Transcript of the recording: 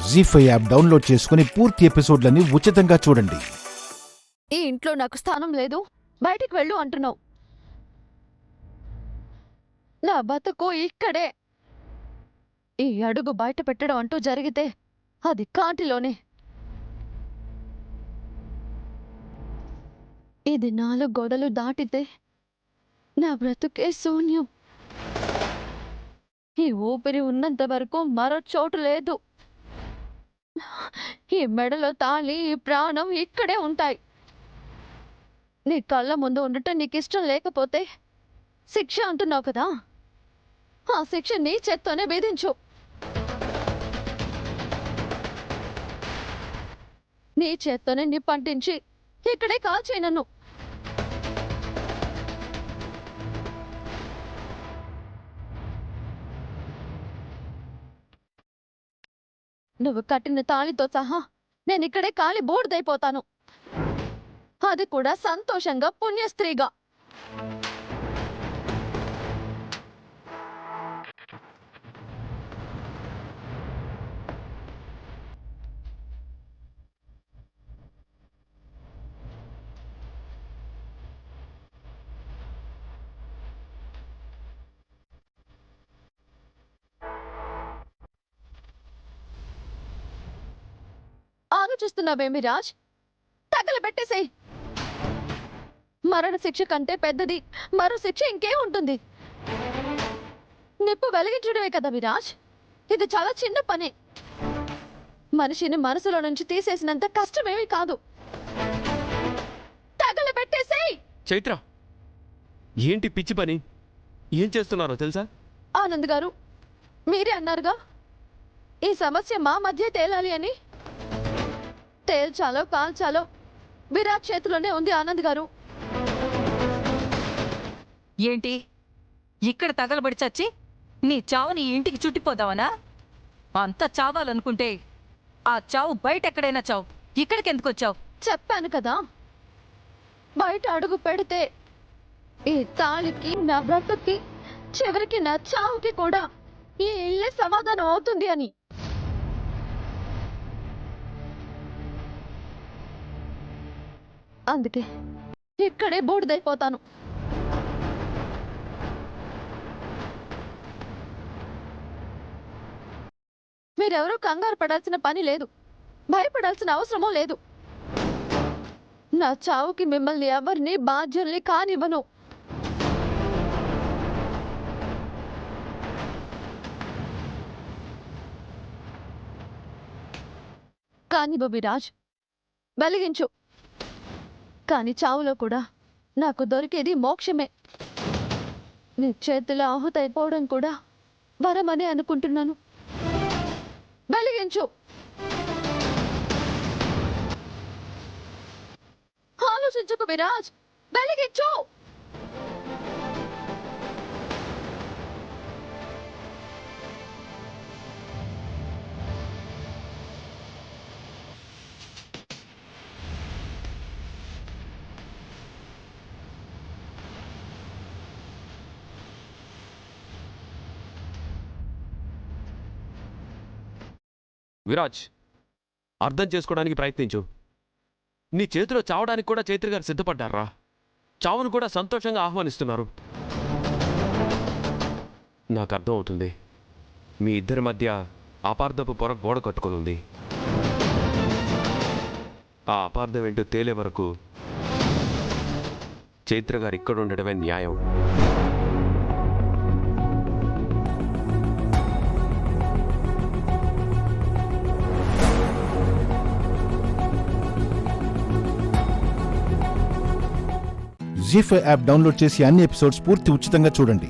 జీ5 app download చేసుకుని పూర్తి ఎపిసోడ్లని ఉచితంగా చూడండి. ఈ ఇంట్లో నాకు స్థానం లేదు, బయటికి వెళ్ళు అంటున్నావు. నా బతుకు ఇక్కడే. ఈ అడుగు బయట పెట్టడం అంటూ జరిగితే అది కాటిలోనే. ఇది 4 గోడలు దాటితే నా బ్రతుకే శూన్యం. ఈ ఊపిరి ఉన్నంత వరకు మరో చోటు లేదు. ఈ మెడలో తాళి, ఈ ప్రాణం ఇక్కడే ఉంటాయి. నీ కళ్ళ ముందు ఉండటం నీకు ఇష్టం లేకపోతే శిక్ష అంటున్నావు కదా, ఆ శిక్ష నీ చేత్తోనే విధించు. నీ చేత్తోనే నిప్పంటించి ఇక్కడే కాల్చేయి నన్ను. నువ్వు కట్టిన తాళితో సహా నేను ఇక్కడే కాలి బూడిదైపోతాను, అది కూడా సంతోషంగా, పుణ్యస్త్రీగా. ఆలోచిస్తున్నావేమి రాజ్? తగలబెట్టేసేయ్. మరణ శిక్ష కంటే పెద్దది మరో శిక్ష ఇంకేముంటుంది? నిప్పు వెలిగించడమే కదా విరాజ్. ఇది చాలా చిన్న పని. మనిషిని మనసులో నుంచి తీసేసినంత కష్టమేమీ కాదు. తగలబెట్టేసేయ్. చైత్ర, ఏంటి పిచ్చి పని? ఏం చేస్తున్నారో తెలుసా? ఆనంద్ గారు, మీరే అన్నారుగా ఈ సమస్య మా మధ్య తేలాలి అని. తేల్చాలో కాల్చాలో విరాట్ చేతిలోనే ఉంది ఆనంద్ గారు. ఏంటి ఇక్కడ తగలబడి చచ్చి నీ చావు నీ ఇంటికి చుట్టిపోదావనా? అంత చావాలనుకుంటే ఆ చావు బయట ఎక్కడైనా చావు, ఇక్కడికి ఎందుకు వచ్చావు? చెప్పాను కదా, బయట అడుగు పెడితే ఈ తాళికి, నా బ్రతుకి, చివరికి నా చావుకి కూడా ఈ ఇల్లే సమాధానం అవుతుంది అని. అందుకే ఇక్కడే బూడిదైపోతాను. మీరెవరూ కంగారు పడాల్సిన పని లేదు, భయపడాల్సిన అవసరమూ లేదు. నా చావుకి మిమ్మల్ని ఎవరిని బాధ్యుల్ని కానివ్వను. కాని బొబిరాజ్, వెలిగించు. కాని చావులో కూడా నాకు దొరికేది మోక్షమే. నీ చేతిలో ఆహుతైపోవడం కూడా వరమనే అనుకుంటున్నాను. వెలిగించు. ఆలోచించుకు విరాజ్, వెలిగించు. విరాజ్, అర్థం చేసుకోవడానికి ప్రయత్నించు. నీ చేతిలో చావడానికి కూడా చైత్ర గారు సిద్ధపడ్డారా? చావును కూడా సంతోషంగా ఆహ్వానిస్తున్నారు. నాకు అర్థం అవుతుంది, మీ ఇద్దరి మధ్య అపార్థపు పొర గోడ కట్టుకుంది. ఆ అపార్థం ఏంటో తేలే వరకు చైత్ర గారు ఇక్కడ ఉండడమే న్యాయం. జీ5 యాప్ డౌన్లోడ్ చేసి అన్ని ఎపిసోడ్స్ పూర్తి ఉచితంగా చూడండి.